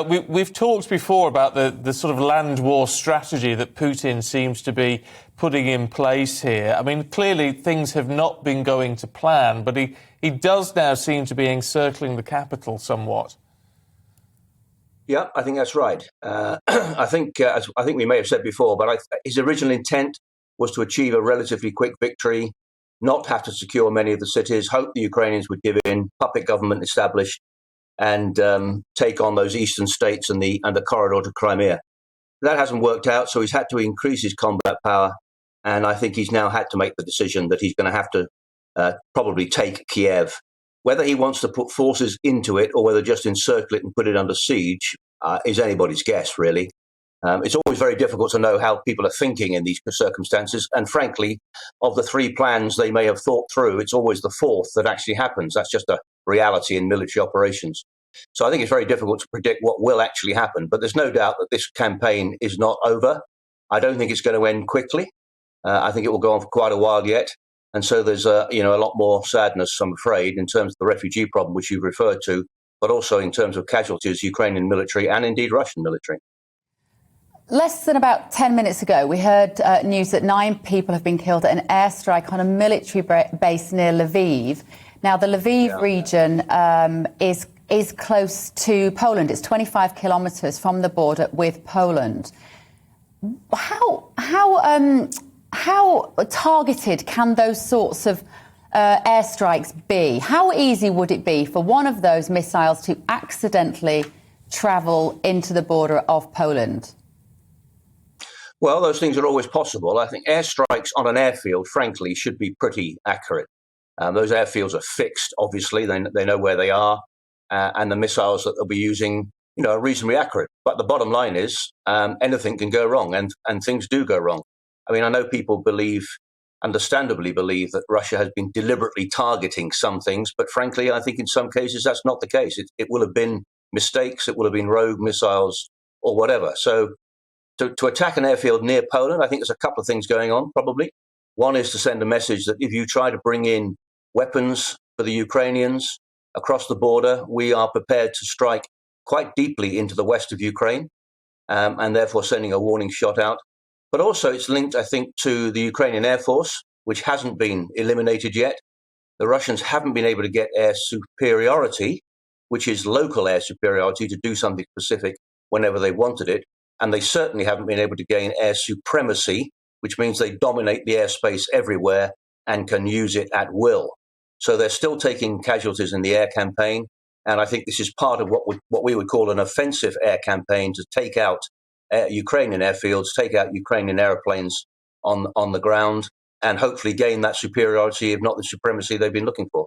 We've talked before about the sort of land war strategy that Putin seems to be putting in place here. I mean, clearly things have not been going to plan, but he does now seem to be encircling the capital somewhat. Yeah, I think that's right. I think we may have said before, but his original intent was to achieve a relatively quick victory, not have to secure many of the cities, hope the Ukrainians would give in, puppet government established, and take on those eastern states and the corridor to Crimea. That hasn't worked out, so he's had to increase his combat power, and I think he's now had to make the decision that he's going to have to probably take Kyiv. Whether he wants to put forces into it or whether just encircle it and put it under siege is anybody's guess, really. It's always very difficult to know how people are thinking in these circumstances. And frankly, of the three plans they may have thought through, it's always the fourth that actually happens. That's just a reality in military operations. So I think it's very difficult to predict what will actually happen. But there's no doubt that this campaign is not over. I don't think it's going to end quickly. I think it will go on for quite a while yet. And so there's a lot more sadness, I'm afraid, in terms of the refugee problem, which you've referred to, but also in terms of casualties, Ukrainian military and indeed Russian military. Less than about 10 minutes ago, we heard news that 9 people have been killed at an airstrike on a military base near Lviv. Now, the Lviv region is close to Poland. It's 25 kilometres from the border with Poland. How targeted can those sorts of airstrikes be? How easy would it be for one of those missiles to accidentally travel into the border of Poland? Well, those things are always possible. I think airstrikes on an airfield, frankly, should be pretty accurate. Those airfields are fixed, obviously. They know where they are. And the missiles that they'll be using, are reasonably accurate. But the bottom line is anything can go wrong, and things do go wrong. I mean, I know people understandably believe that Russia has been deliberately targeting some things, but frankly, I think in some cases that's not the case. It will have been mistakes, it will have been rogue missiles or whatever. So to attack an airfield near Poland, I think there's a couple of things going on, probably. One is to send a message that if you try to bring in weapons for the Ukrainians across the border, we are prepared to strike quite deeply into the west of Ukraine, and therefore sending a warning shot out. But also it's linked, I think, to the Ukrainian Air Force, which hasn't been eliminated yet. The Russians haven't been able to get air superiority, which is local air superiority, to do something specific whenever they wanted it. And they certainly haven't been able to gain air supremacy, which means they dominate the airspace everywhere and can use it at will. So they're still taking casualties in the air campaign. And I think this is part of what we would call an offensive air campaign, to take out Ukrainian airfields, take out Ukrainian airplanes on the ground, and hopefully gain that superiority, if not the supremacy they've been looking for.